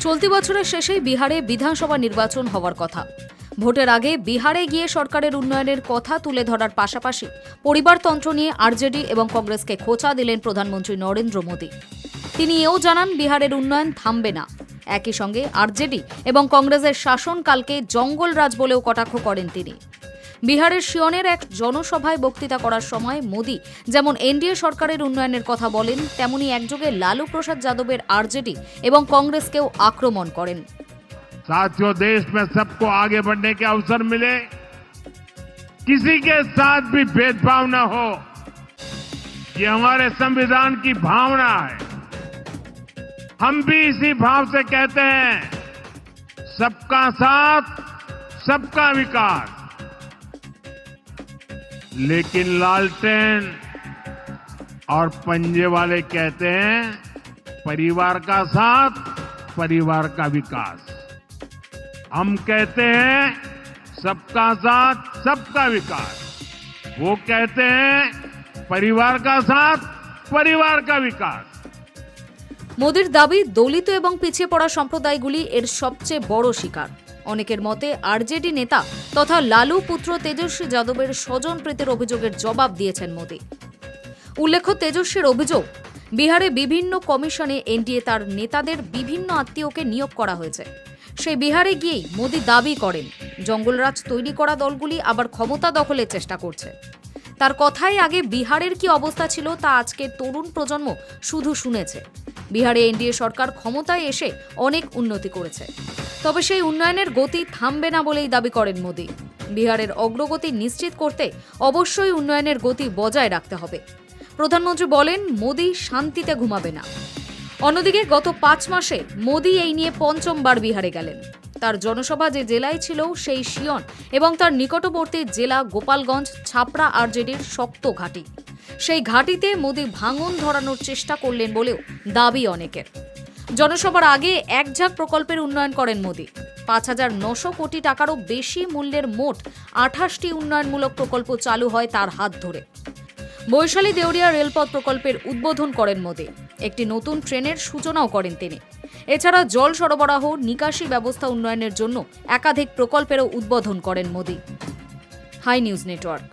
চলতি বছরের শেষেই বিহারে বিধানসভা নির্বাচন হওয়ার কথা। ভোটের আগে বিহারে গিয়ে সরকারের উন্নয়নের কথা তুলে ধরার পাশাপাশি পরিবারতন্ত্র নিয়ে আরজেডি এবং কংগ্রেসকে খোঁচা দিলেন প্রধানমন্ত্রী নরেন্দ্র মোদী। তিনি এও জানান বিহারের উন্নয়ন থামবে না। একই সঙ্গে আরজেডি এবং কংগ্রেসের শাসনকালকে জঙ্গলরাজ বলেও কটাক্ষ করেন তিনি। বিহারের সিয়নের এক জনসভায় বক্তৃতা করার সময় মোদী যেমন এনডিএ সরকারের উন্নয়নের কথা বলেন, তেমনি একযোগে লালু প্রসাদ যাদবের আরজেডি এবং কংগ্রেসকেও আক্রমণ করেন। साथियों, देश में सबको आगे बढ़ने के अवसर मिले, किसी के साथ भी भेदभाव न हो, ये हमारे संविधान की भावना है। हम भी इसी भाव से कहते हैं, सबका साथ, सबका विकास। लेकिन लालटेन और पंजे वाले कहते हैं, परिवार का साथ, परिवार का विकास। हम कहते हैं सबका साथ, सबका विकास। वो कहते हैं परिवार का साथ, परिवार का विकास। মোদির দাবি, দলিত এবং পিছিয়ে পড়া সম্প্রদায়গুলি এর সবচেয়ে বড় শিকার। অনেকের মতে আরজেডি নেতা তথা লালু পুত্র তেজস্বী যাদবের স্বজনপ্রীতির অভিযোগের জবাব দিয়েছেন মোদী। উল্লেখ্য, তেজস্বীর অভিযোগ, বিহারে বিভিন্ন কমিশনে এনডিএ তার নেতাদের বিভিন্ন আত্মীয়কে নিয়োগ করা হয়েছে। সেই বিহারে গিয়েই মোদী দাবি করেন, জঙ্গলরাজ তৈরি করা দলগুলি আবার ক্ষমতা দখলের চেষ্টা করছে। তার কথাই আগে বিহারের কি অবস্থা ছিল তা আজকের তরুণ প্রজন্ম শুধু শুনেছে। বিহারে এনডিএ সরকার ক্ষমতায় এসে অনেক উন্নতি করেছে, তবে সেই উন্নয়নের গতি থামবে না বলেই দাবি করেন মোদী। বিহারের অগ্রগতি নিশ্চিত করতে অবশ্যই উন্নয়নের গতি বজায় রাখতে হবে। প্রধানমন্ত্রী বলেন, মোদী শান্তিতে ঘুমাবে না। অন্যদিকে গত 5 মাসে মোদী এই নিয়ে পঞ্চমবার বিহারে গেলেন। তার জনসভা যে জেলায় ছিল সেই সিয়ন এবং তার নিকটবর্তী জেলা গোপালগঞ্জ ছাপড়া আরজেডির শক্ত ঘাঁটি। সেই ঘাঁটিতে মোদী ভাঙন ধরানোর চেষ্টা করলেন বলেও দাবি অনেকের। জনসভার আগে একঝাঁক প্রকল্পের উন্নয়ন করেন মোদী। 5,900 কোটি টাকারও বেশি মূল্যের মোট 28টি উন্নয়নমূলক প্রকল্প চালু হয় তার হাত ধরে। বৈশালী দেউরিয়া রেলপথ প্রকল্পের উদ্বোধন করেন মোদী। একটি নতুন ট্রেনের সূচনাও করেন তিনি। এছাড়া জল সরবরাহ নিকাশি ব্যবস্থা উন্নয়নের জন্য একাধিক প্রকল্পেরও উদ্বোধন করেন মোদী। High news network.